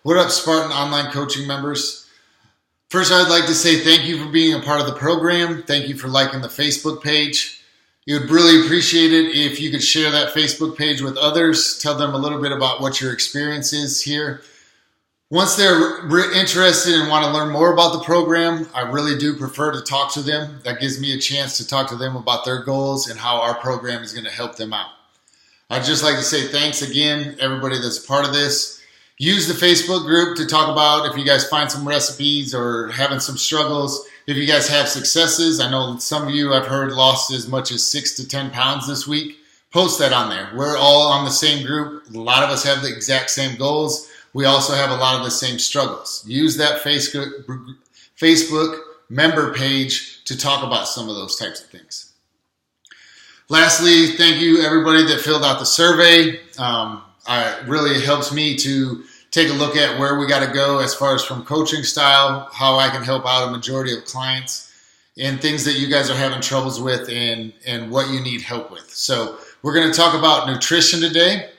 What up, Spartan Online Coaching members? First, I'd like to say thank you for being a part of the program. Thank you for liking the Facebook page. You would really appreciate it if you could share that Facebook page with others. Tell them a little bit about what your experience is here. Once they're interested and want to learn more about the program, I really do prefer to talk to them. That gives me a chance to talk to them about their goals and how our program is going to help them out. I'd just like to say thanks again, everybody that's a part of this. Use the Facebook group to talk about if you guys find some recipes or having some struggles. If you guys have successes, I know some of you I've heard lost as much as 6 to 10 pounds this week. Post that on there. We're all on the same group. A lot of us have the exact same goals. We also have a lot of the same struggles. Use that Facebook member page to talk about some of those types of things. Lastly, thank you everybody that filled out the survey. It really helps me to take a look at where we got to go as far as from coaching style, how I can help out a majority of clients, and things that you guys are having troubles with and what you need help with. So we're going to talk about nutrition today.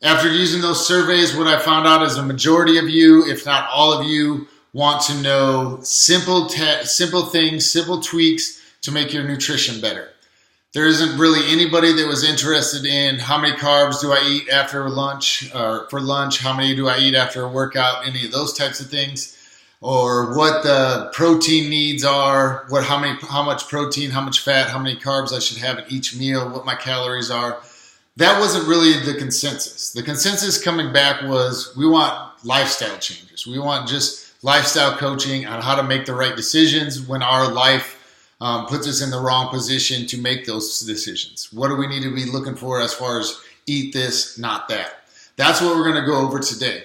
After using those surveys, what I found out is a majority of you, if not all of you, want to know simple things, simple tweaks to make your nutrition better. There isn't really anybody that was interested in how many carbs do I eat after lunch, or for lunch, how many do I eat after a workout, any of those types of things, or what the protein needs are, how much protein, how much fat, how many carbs I should have at each meal, what my calories are. That wasn't really the consensus. The consensus coming back was we want lifestyle changes. We want just lifestyle coaching on how to make the right decisions when our life puts us in the wrong position to make those decisions. What do we need to be looking for as far as eat this, not that? That's what we're going to go over today.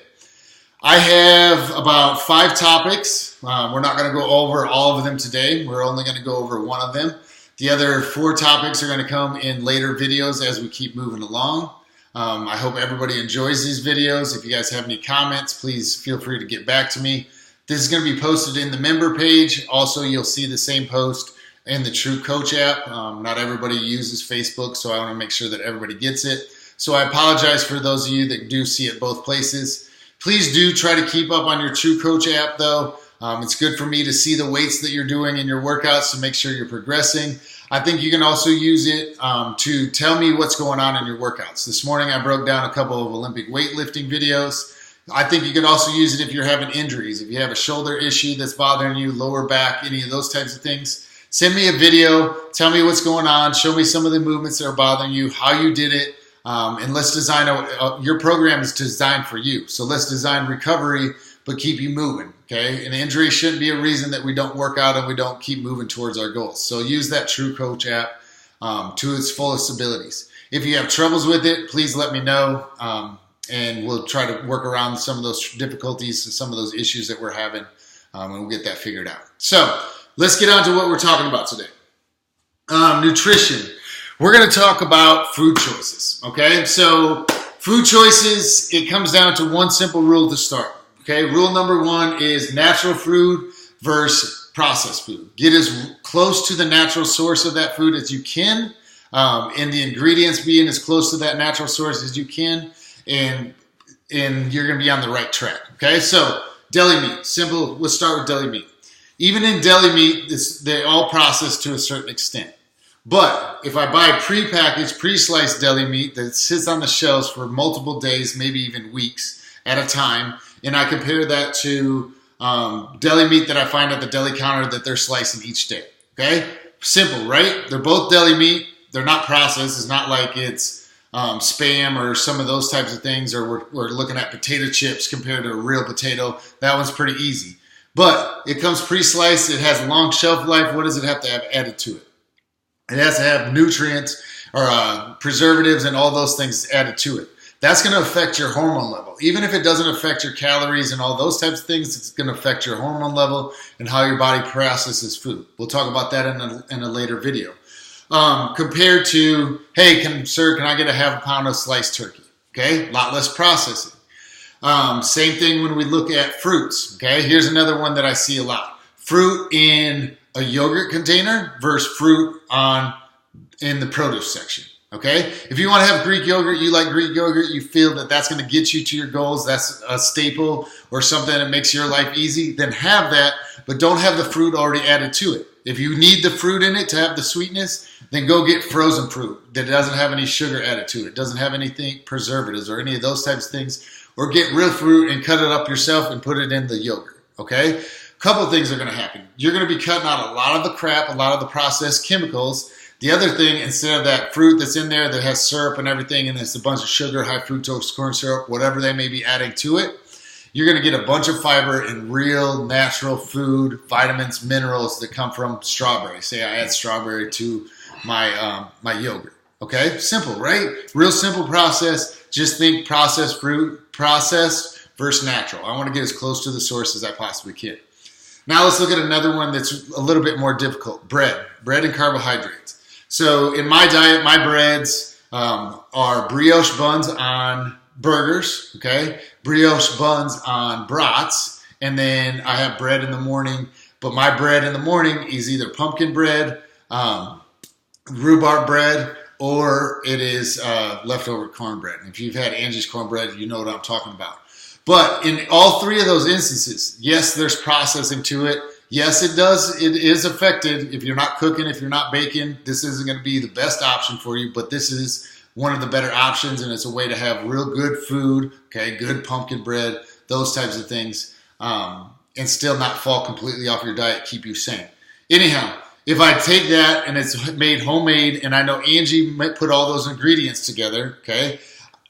I have about 5 topics. We're not going to go over all of them today. We're only going to go over one of them. The other 4 topics are going to come in later videos as we keep moving along. I hope everybody enjoys these videos. If you guys have any comments, please feel free to get back to me. This is going to be posted in the member page. Also, you'll see the same post in the True Coach app. Not everybody uses Facebook, so I want to make sure that everybody gets it. So I apologize for those of you that do see it both places. Please do try to keep up on your True Coach app, though. It's good for me to see the weights that you're doing in your workouts to make sure you're progressing. I think you can also use it to tell me what's going on in your workouts. This morning I broke down a couple of Olympic weightlifting videos. I think you can also use it if you're having injuries. If you have a shoulder issue that's bothering you, lower back, any of those types of things. Send me a video, tell me what's going on, show me some of the movements that are bothering you, how you did it, and let's design your program is designed for you. So let's design recovery, but keep you moving, okay? An injury shouldn't be a reason that we don't work out and we don't keep moving towards our goals. So use that True Coach app to its fullest abilities. If you have troubles with it, please let me know, and we'll try to work around some of those difficulties and some of those issues that we're having, and we'll get that figured out. So let's get on to what we're talking about today. Nutrition. We're going to talk about food choices, okay? So food choices, it comes down to one simple rule to start. Okay, rule number 1 is natural food versus processed food. Get as close to the natural source of that food as you can, and the ingredients being as close to that natural source as you can, and you're going to be on the right track. Okay, so deli meat, simple. Let's start with deli meat. Even in deli meat, they all process to a certain extent. But if I buy pre-packaged, pre-sliced deli meat that sits on the shelves for multiple days, maybe even weeks at a time, and I compare that to deli meat that I find at the deli counter that they're slicing each day. Okay? Simple, right? They're both deli meat. They're not processed. It's not like it's Spam or some of those types of things, or we're looking at potato chips compared to a real potato. That one's pretty easy. But it comes pre-sliced. It has a long shelf life. What does it have to have added to it? It has to have nutrients or preservatives and all those things added to it. That's going to affect your hormone level. Even if it doesn't affect your calories and all those types of things, it's going to affect your hormone level and how your body processes food. We'll talk about that in a later video. Compared to, hey, sir, can I get a half a pound of sliced turkey? Okay, a lot less processing. Same thing when we look at fruits. Okay, here's another one that I see a lot. Fruit in a yogurt container versus fruit in the produce section. Okay? If you want to have Greek yogurt, you like Greek yogurt, you feel that that's going to get you to your goals, that's a staple or something that makes your life easy, then have that, but don't have the fruit already added to it. If you need the fruit in it to have the sweetness, then go get frozen fruit that doesn't have any sugar added to it, doesn't have anything, preservatives or any of those types of things, or get real fruit and cut it up yourself and put it in the yogurt, okay? A couple of things are going to happen. You're going to be cutting out a lot of the crap, a lot of the processed chemicals. The other thing, instead of that fruit that's in there that has syrup and everything, and it's a bunch of sugar, high fructose corn syrup, whatever they may be adding to it, you're going to get a bunch of fiber and real natural food, vitamins, minerals that come from strawberry. Say I add strawberry to my yogurt. Okay, simple, right? Real simple process. Just think processed fruit, processed versus natural. I want to get as close to the source as I possibly can. Now let's look at another one that's a little bit more difficult. Bread and carbohydrates. So in my diet, my breads are brioche buns on burgers, okay? Brioche buns on brats, and then I have bread in the morning, but my bread in the morning is either pumpkin bread, rhubarb bread, or it is leftover cornbread. If you've had Angie's cornbread, you know what I'm talking about. But in all three of those instances, yes, there's processing to it. Yes, it is affected. If you're not cooking, if you're not baking, this isn't going to be the best option for you, but this is one of the better options, and it's a way to have real good food, okay, good pumpkin bread, those types of things, and still not fall completely off your diet, keep you sane. Anyhow, if I take that and it's made homemade, and I know Angie might put all those ingredients together, okay,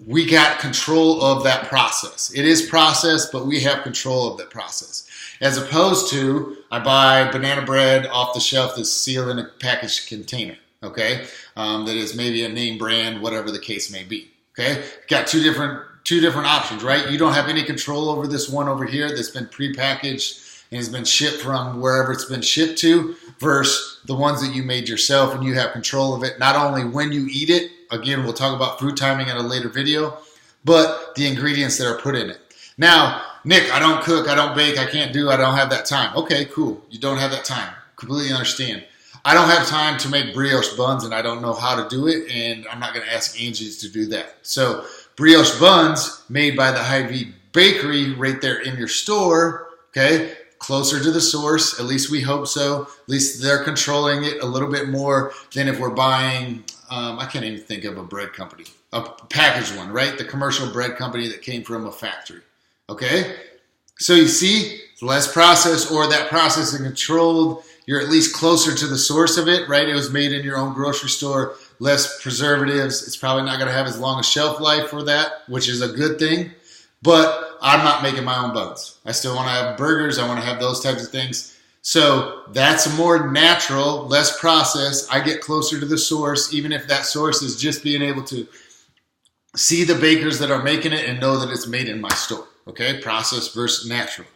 we got control of that process. It is processed, but we have control of that process. As opposed to, I buy banana bread off the shelf that's sealed in a packaged container. Okay, that is maybe a name brand, whatever the case may be. Okay, got two different options, right? You don't have any control over this one over here that's been prepackaged and has been shipped from wherever it's been shipped to, versus the ones that you made yourself and you have control of it. Not only when you eat it, again, we'll talk about food timing in a later video, but the ingredients that are put in it. Now, Nick, I don't cook, I don't bake, I don't have that time. Okay, cool. You don't have that time. Completely understand. I don't have time to make brioche buns, and I don't know how to do it, and I'm not going to ask Angie's to do that. So brioche buns made by the Hy-Vee Bakery right there in your store, okay, closer to the source, at least we hope so. At least they're controlling it a little bit more than if we're buying, I can't even think of a bread company, a packaged one, right? The commercial bread company that came from a factory, okay? So you see, less processed, or that process is controlled. You're at least closer to the source of it, right? It was made in your own grocery store, less preservatives. It's probably not going to have as long a shelf life for that, which is a good thing. But I'm not making my own buns. I still want to have burgers. I want to have those types of things. So that's more natural, less processed. I get closer to the source, even if that source is just being able to see the bakers that are making it and know that it's made in my store. Okay, processed versus natural.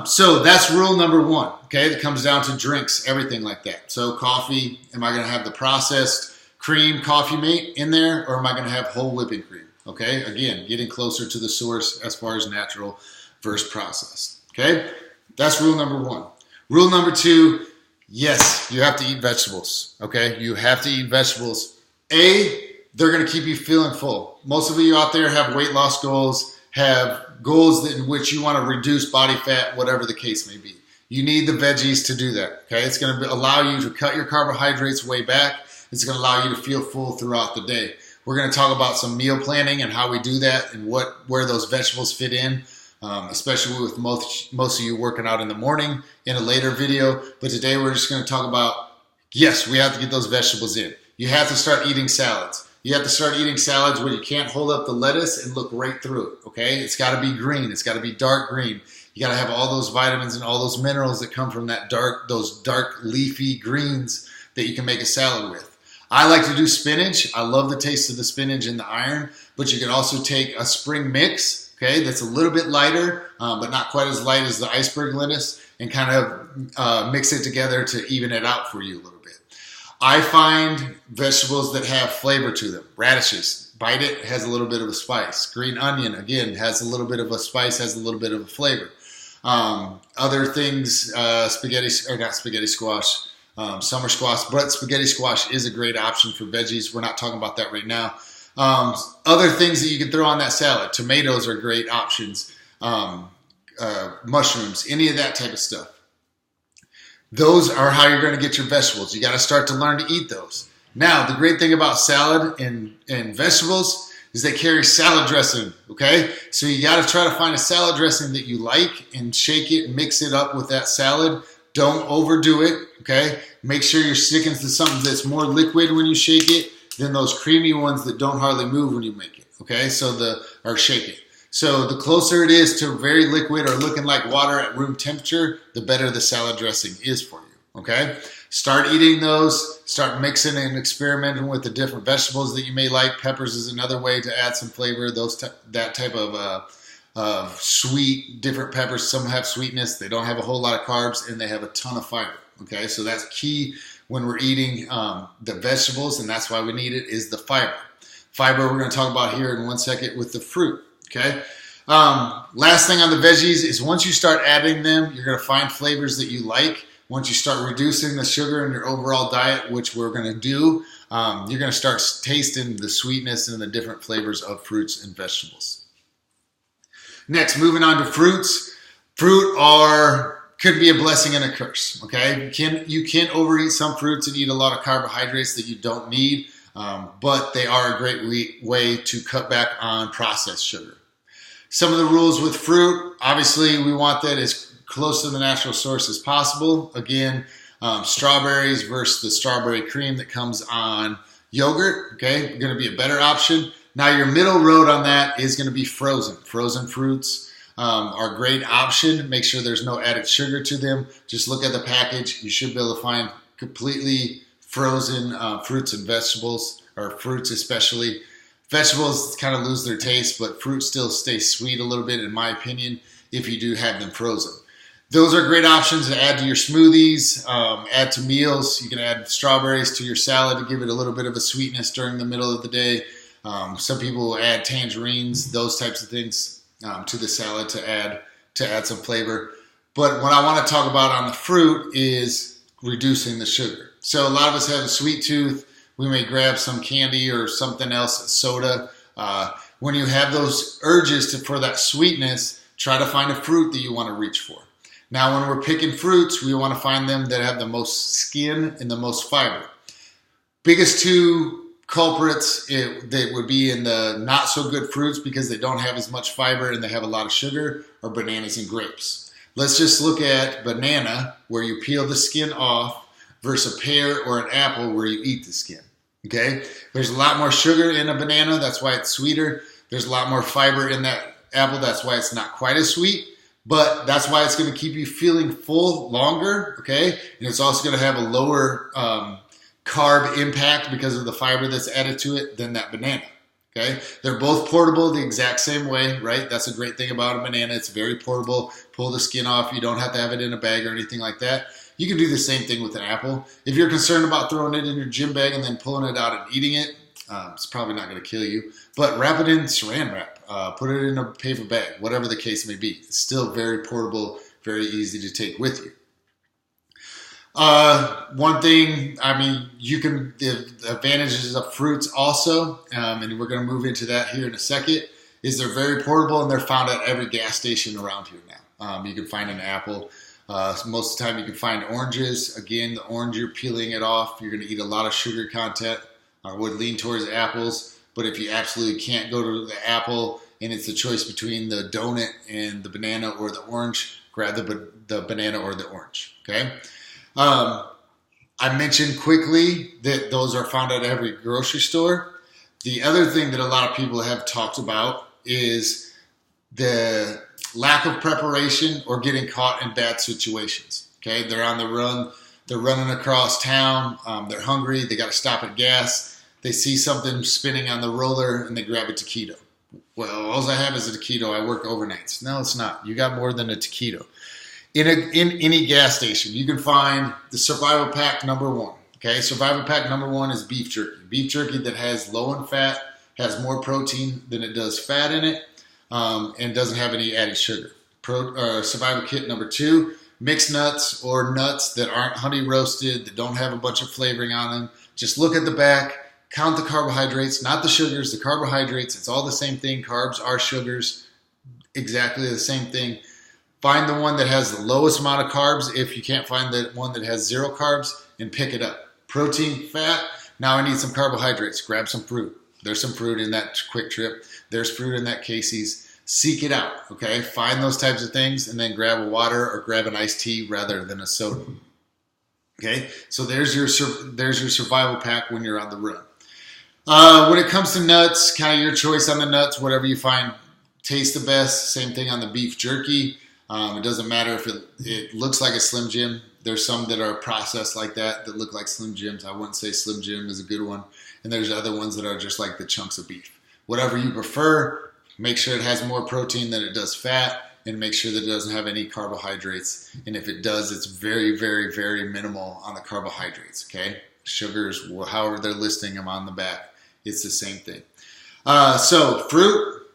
So that's rule number one, okay? It comes down to drinks, everything like that. So coffee, am I going to have the processed cream Coffee Mate in there, or am I going to have whole whipping cream, okay? Again, getting closer to the source as far as natural versus processed, okay? That's rule number one. Rule number two, yes, you have to eat vegetables, okay? You have to eat vegetables. They're going to keep you feeling full. Most of you out there have weight loss goals, have goals in which you want to reduce body fat, whatever the case may be. You need the veggies to do that, okay? It's going to allow you to cut your carbohydrates way back. It's going to allow you to feel full throughout the day. We're going to talk about some meal planning and how we do that and where those vegetables fit in, especially with most of you working out in the morning in a later video. But today we're just going to talk about, yes, we have to get those vegetables in. You have to start eating salads. You have to start eating salads where you can't hold up the lettuce and look right through it, okay? It's got to be green. It's got to be dark green. You got to have all those vitamins and all those minerals that come from those dark leafy greens that you can make a salad with. I like to do spinach. I love the taste of the spinach and the iron, but you can also take a spring mix, okay, that's a little bit lighter, but not quite as light as the iceberg lettuce, and kind of mix it together to even it out for you a little bit. I find vegetables that have flavor to them. Radishes, bite it, has a little bit of a spice. Green onion, again, has a little bit of a spice, has a little bit of a flavor. Other things, not spaghetti squash, summer squash, but spaghetti squash is a great option for veggies. We're not talking about that right now. Other things that you can throw on that salad. Tomatoes are great options. Mushrooms, any of that type of stuff. Those are how you're going to get your vegetables. You got to start to learn to eat those. Now, the great thing about salad and vegetables is they carry salad dressing, okay? So you got to try to find a salad dressing that you like and shake it and mix it up with that salad. Don't overdo it, okay? Make sure you're sticking to something that's more liquid when you shake it than those creamy ones that don't hardly move when you make it, okay? Or shake it. So the closer it is to very liquid or looking like water at room temperature, the better the salad dressing is for you, okay? Start eating those. Start mixing and experimenting with the different vegetables that you may like. Peppers is another way to add some flavor. That type of sweet, different peppers. Some have sweetness. They don't have a whole lot of carbs, and they have a ton of fiber, okay? So that's key when we're eating the vegetables, and that's why we need it, is the fiber. Fiber we're going to talk about here in 1 second with the fruit. Okay. Last thing on the veggies is once you start adding them, you're going to find flavors that you like. Once you start reducing the sugar in your overall diet, which we're going to do, you're going to start tasting the sweetness and the different flavors of fruits and vegetables. Next, moving on to fruits. Fruit could be a blessing and a curse. Okay. You can overeat some fruits and eat a lot of carbohydrates that you don't need. But they are a great way to cut back on processed sugar. Some of the rules with fruit, obviously we want that as close to the natural source as possible. Again, strawberries versus the strawberry cream that comes on yogurt, okay, going to be a better option. Now your middle road on that is going to be frozen. Frozen fruits are a great option. Make sure there's no added sugar to them. Just look at the package. You should be able to find completely frozen fruits and vegetables, or fruits especially. Vegetables kind of lose their taste, but fruit still stays sweet a little bit, in my opinion, if you do have them frozen. Those are great options to add to your smoothies, add to meals. You can add strawberries to your salad to give it a little bit of a sweetness during the middle of the day. Some people will add tangerines, those types of things to the salad to add some flavor. But what I want to talk about on the fruit is reducing the sugar. So a lot of us have a sweet tooth. We may grab some candy or something else, soda. When you have those urges for that sweetness, try to find a fruit that you want to reach for. Now, when we're picking fruits, we want to find them that have the most skin and the most fiber. Biggest two culprits that would be in the not so good fruits because they don't have as much fiber and they have a lot of sugar are bananas and grapes. Let's just look at banana, where you peel the skin off, versus a pear or an apple where you eat the skin, okay? There's a lot more sugar in a banana, that's why it's sweeter. There's a lot more fiber in that apple, that's why it's not quite as sweet, but that's why it's going to keep you feeling full longer, okay? And it's also going to have a lower carb impact because of the fiber that's added to it than that banana, okay? They're both portable the exact same way, right? That's a great thing about a banana. It's very portable. Pull the skin off. You don't have to have it in a bag or anything like that. You can do the same thing with an apple. If you're concerned about throwing it in your gym bag and then pulling it out and eating it, it's probably not going to kill you. But wrap it in saran wrap. Put it in a paper bag, whatever the case may be. It's still very portable, very easy to take with you. One thing, the advantages of fruits also, and we're going to move into that here in a second, is they're very portable and they're found at every gas station around here now. You can find an apple. Most of the time you can find oranges. Again, the orange, you're peeling it off. You're going to eat a lot of sugar content. I would lean towards apples, but if you absolutely can't go to the apple and it's a choice between the donut and the banana or the orange, grab the banana or the orange, okay? I mentioned quickly that those are found at every grocery store. The other thing that a lot of people have talked about is the lack of preparation or getting caught in bad situations. Okay, they're on the run, they're running across town, they're hungry, they got to stop at gas, they see something spinning on the roller and they grab a taquito. Well, all I have is a taquito, I work overnights. No, it's not. You got more than a taquito. In any gas station, you can find the Survival Pack number 1. Okay, Survival Pack number 1 is beef jerky. Beef jerky that has low in fat, has more protein than it does fat in it, and doesn't have any added sugar. Survival Kit number 2 mixed nuts or nuts that aren't honey roasted, that don't have a bunch of flavoring on them. Just look at the back, count the carbohydrates, not the sugars, the carbohydrates. It's all the same thing. Carbs are sugars, exactly the same thing. Find the one that has the lowest amount of carbs if you can't find the one that has 0 carbs, and pick it up. Protein, fat, now I need some carbohydrates. Grab some fruit. There's some fruit in that Quick Trip. There's fruit in that Casey's. Seek it out, okay? Find those types of things and then grab a water or grab an iced tea rather than a soda. Okay, so there's your survival pack when you're on the run. When it comes to nuts, kind of your choice on the nuts, whatever you find tastes the best. Same thing on the beef jerky. It doesn't matter if it looks like a Slim Jim. There's some that are processed like that look like Slim Jims. I wouldn't say Slim Jim is a good one. And there's other ones that are just like the chunks of beef. Whatever you prefer. Make sure it has more protein than it does fat, and make sure that it doesn't have any carbohydrates. And if it does, it's very, very, very minimal on the carbohydrates, okay? Sugars, however they're listing them on the back, it's the same thing. So fruit,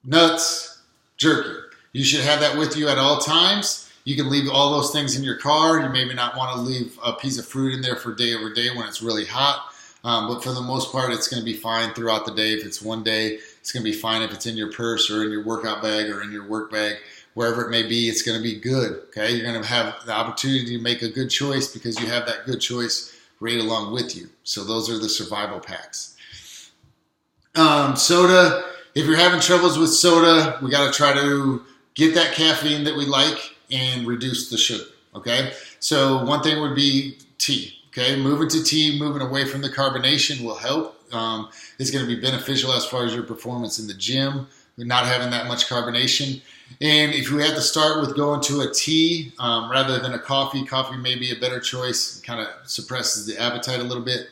nuts, jerky. You should have that with you at all times. You can leave all those things in your car. You maybe not want to leave a piece of fruit in there for day over day when it's really hot. But for the most part, it's going to be fine throughout the day. If it's one day, it's going to be fine if it's in your purse or in your workout bag or in your work bag. Wherever it may be, it's going to be good. Okay, you're going to have the opportunity to make a good choice because you have that good choice right along with you. So those are the survival packs. Soda. If you're having troubles with soda, we got to try to get that caffeine that we like and reduce the sugar. Okay, so one thing would be tea. Okay, moving to tea, moving away from the carbonation will help. It's going to be beneficial as far as your performance in the gym, not having that much carbonation. And if you had to start with going to a tea rather than a coffee, coffee may be a better choice. It kind of suppresses the appetite a little bit.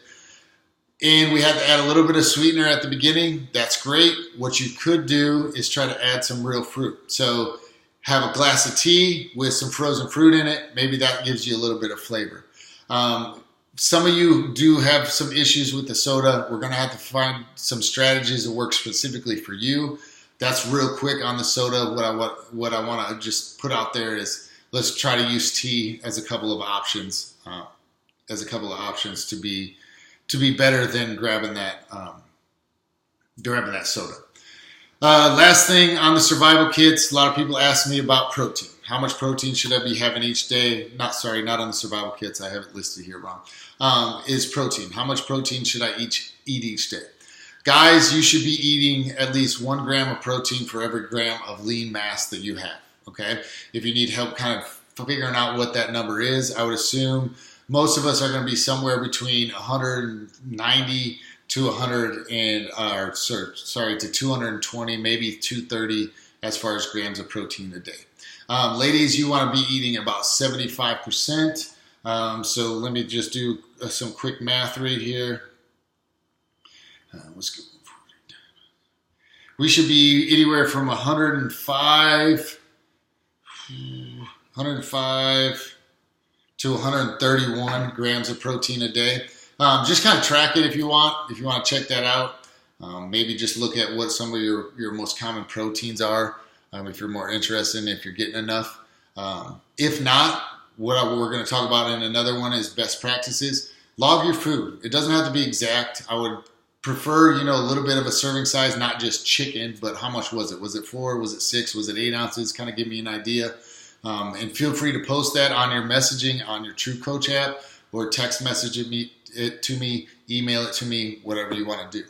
And we had to add a little bit of sweetener at the beginning. That's great. What you could do is try to add some real fruit. So have a glass of tea with some frozen fruit in it. Maybe that gives you a little bit of flavor. Some of you do have some issues with the soda. We're going to have to find some strategies that work specifically for you. That's real quick on the soda. What I want to just put out there is let's try to use tea as a couple of options, to be better than grabbing that soda. Last thing on the survival kits, a lot of people ask me about protein. How much protein should I be having each day? Not on the survival kits. I have it listed here wrong. Is protein. How much protein should I eat each day? Guys, you should be eating at least 1 gram of protein for every gram of lean mass that you have. Okay? If you need help kind of figuring out what that number is, I would assume most of us are going to be somewhere between 190 to 220, maybe 230 as far as grams of protein a day. Ladies, you want to be eating about 75%. So let me just do some quick math right here. Let's go. We should be anywhere from 105 to 131 grams of protein a day. Just kind of track it if you want. If you want to check that out, maybe just look at what some of your most common proteins are. If you're more interested, if you're getting enough. If not, what we're going to talk about in another one is best practices. Log your food. It doesn't have to be exact. I would prefer, a little bit of a serving size, not just chicken, but how much was it? Was it 4? Was it 6? Was it 8 ounces? Kind of give me an idea. And feel free to post that on your messaging on your True Coach app or text message it to me, email it to me, whatever you want to do.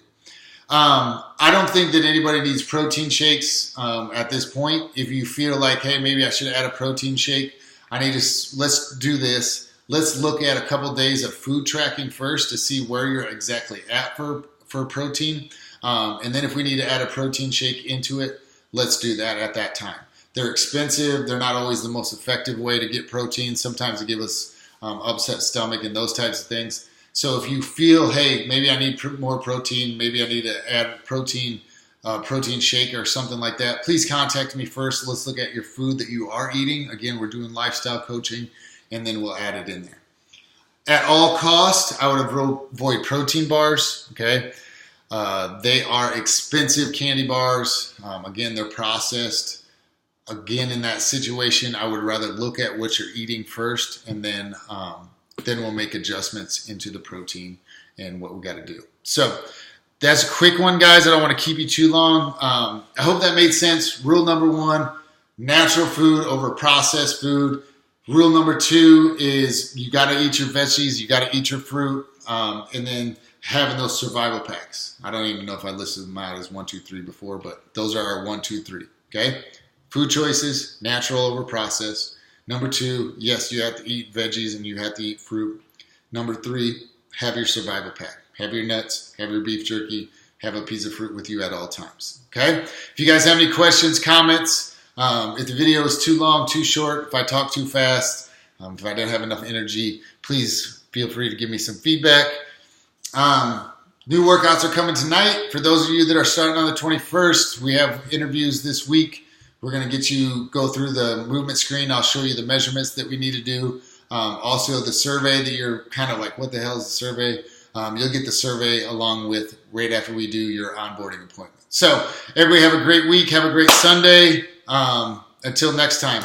I don't think that anybody needs protein shakes at this point. If you feel like, hey, maybe I should add a protein shake, let's do this. Let's look at a couple days of food tracking first to see where you're exactly at for protein. And then if we need to add a protein shake into it, let's do that at that time. They're expensive. They're not always the most effective way to get protein. Sometimes they give us upset stomach and those types of things. So if you feel, hey, maybe I need more protein, maybe I need to add protein shake or something like that, please contact me first. Let's look at your food that you are eating. Again, we're doing lifestyle coaching, and then we'll add it in there. At all costs, I would avoid protein bars, okay? They are expensive candy bars. Again, they're processed. again, in that situation, I would rather look at what you're eating first, and then we'll make adjustments into the protein and what we got to do. So that's a quick one, guys. I don't want to keep you too long. I hope that made sense. Rule number 1, natural food over processed food. Rule number 2 is you got to eat your veggies, you got to eat your fruit, and then having those survival packs. I don't even know if I listed them out as 1, 2, 3 before, but those are our 1, 2, 3. Okay? Food choices, natural over processed. Number 2, yes, you have to eat veggies and you have to eat fruit. Number 3, have your survival pack. Have your nuts, have your beef jerky, have a piece of fruit with you at all times. Okay? If you guys have any questions, comments, if the video is too long, too short, if I talk too fast, if I don't have enough energy, please feel free to give me some feedback. New workouts are coming tonight. For those of you that are starting on the 21st, we have interviews this week. We're going to get you go through the movement screen. I'll show you the measurements that we need to do. Also the survey that you're kind of like, what the hell is the survey? You'll get the survey along with right after we do your onboarding appointment. So everybody have a great week. Have a great Sunday. Until next time.